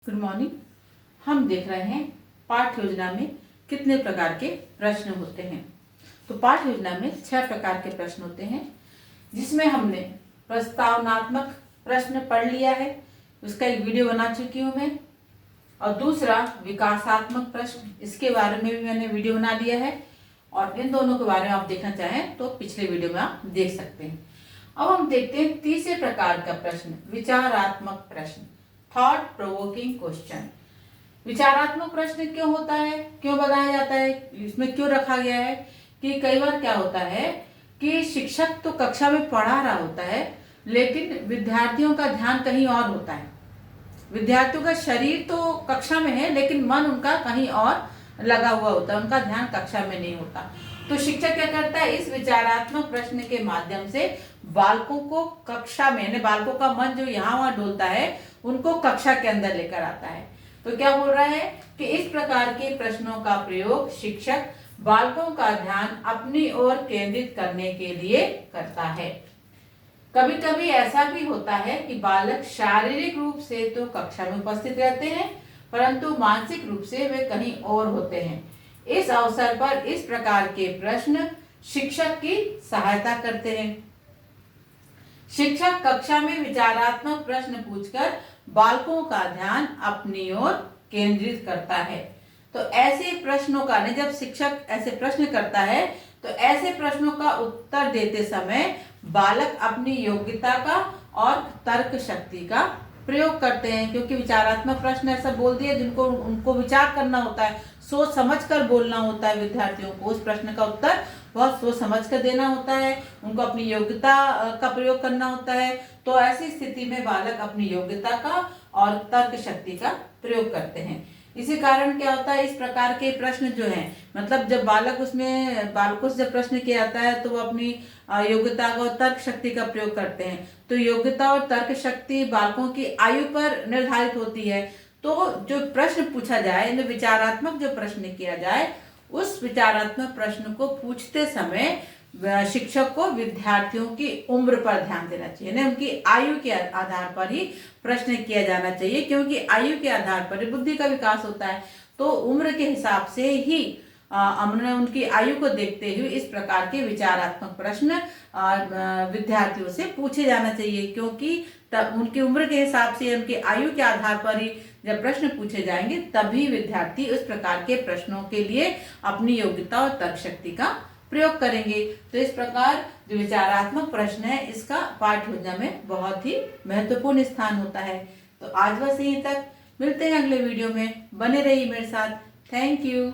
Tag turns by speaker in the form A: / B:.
A: Good morning. हम देख रहे हैं पाठ योजना में कितने प्रकार के प्रश्न होते हैं। तो पाठ योजना में 6 प्रकार के प्रश्न होते हैं, जिसमें हमने प्रस्तावनात्मक प्रश्न पढ़ लिया है, उसका एक वीडियो बना चुकी हूँ मैं। और दूसरा विकासात्मक प्रश्न, इसके बारे में भी मैंने वीडियो बना लिया है, और इन दोनों के बारे में आप देखना चाहें तो पिछले वीडियो में आप देख सकते हैं। अब हम देखते हैं तीसरे प्रकार का प्रश्न, विचारात्मक प्रश्न, थॉट प्रोवोकिंग क्वेश्चन। विचारात्मक प्रश्न क्यों होता है, क्यों बनाया जाता है, इसमें क्यों रखा गया है कि कई बार क्या होता है कि शिक्षक तो कक्षा में पढ़ा रहा होता है, लेकिन विद्यार्थियों का ध्यान कहीं और होता है। विद्यार्थियों का शरीर तो कक्षा में है, लेकिन मन उनका कहीं और लगा हुआ होता है, उनका ध्यान कक्षा में नहीं होता। तो शिक्षक क्या करता है, इस विचारात्मक प्रश्न के माध्यम से बालकों को कक्षा में, यानी बालकों का मन जो यहाँ वहां डोलता है, उनको कक्षा के अंदर लेकर आता है। तो क्या बोल रहा है कि इस प्रकार के प्रश्नों का प्रयोग शिक्षक बालकों का ध्यान अपनी ओर केंद्रित करने के लिए करता है। कभी कभी ऐसा भी होता है कि बालक शारीरिक रूप से तो कक्षा में उपस्थित रहते हैं, परंतु मानसिक रूप से वे कहीं और होते हैं। इस अवसर पर इस प्रकार के प्रश्न शिक्षक की सहायता करते हैं। शिक्षक कक्षा में विचारात्मक प्रश्न पूछकर बालकों का ध्यान अपनी ओर केंद्रित करता है। तो ऐसे प्रश्नों का, जब शिक्षक ऐसे प्रश्न करता है तो ऐसे प्रश्नों का उत्तर देते समय बालक अपनी योग्यता का और तर्क शक्ति का प्रयोग करते हैं, क्योंकि विचारात्मक प्रश्न ऐसा बोल दिया जिनको उनको विचार करना होता है, सोच समझ कर बोलना होता है। विद्यार्थियों को उस प्रश्न का उत्तर बहुत सोच समझ कर देना होता है, उनको अपनी योग्यता का प्रयोग करना होता है। तो ऐसी स्थिति में बालक अपनी योग्यता का और तर्क शक्ति का प्रयोग करते हैं। इसी कारण क्या होता है, इस प्रकार के प्रश्न जो हैं, मतलब जब बालकों से जब प्रश्न किया जाता है तो वो अपनी योग्यता का और तर्क शक्ति का प्रयोग करते हैं। तो योग्यता और तर्क शक्ति बालकों की आयु पर निर्धारित होती है। तो जो प्रश्न पूछा जाए, विचारात्मक जो प्रश्न किया जाए, उस विचारात्मक प्रश्न को पूछते समय शिक्षक को विद्यार्थियों की उम्र पर ध्यान देना चाहिए, यानी उनकी आयु के आधार पर ही प्रश्न किया जाना चाहिए, क्योंकि आयु के आधार पर बुद्धि का विकास होता है। तो उम्र के हिसाब से ही हमने उनकी आयु को देखते हुए इस प्रकार के विचारात्मक प्रश्न विद्यार्थियों से पूछे जाना चाहिए, क्योंकि तब उनकी उम्र के हिसाब से, उनकी आयु के आधार पर ही जब प्रश्न पूछे जाएंगे, तभी विद्यार्थी उस प्रकार के प्रश्नों के लिए अपनी योग्यता और तर्क शक्ति का प्रयोग करेंगे। तो इस प्रकार जो विचारात्मक प्रश्न है, इसका पाठ योजना में बहुत ही महत्वपूर्ण स्थान होता है। तो आज बस यहीं तक, मिलते हैं अगले वीडियो में, बने रहिए मेरे साथ। Thank you.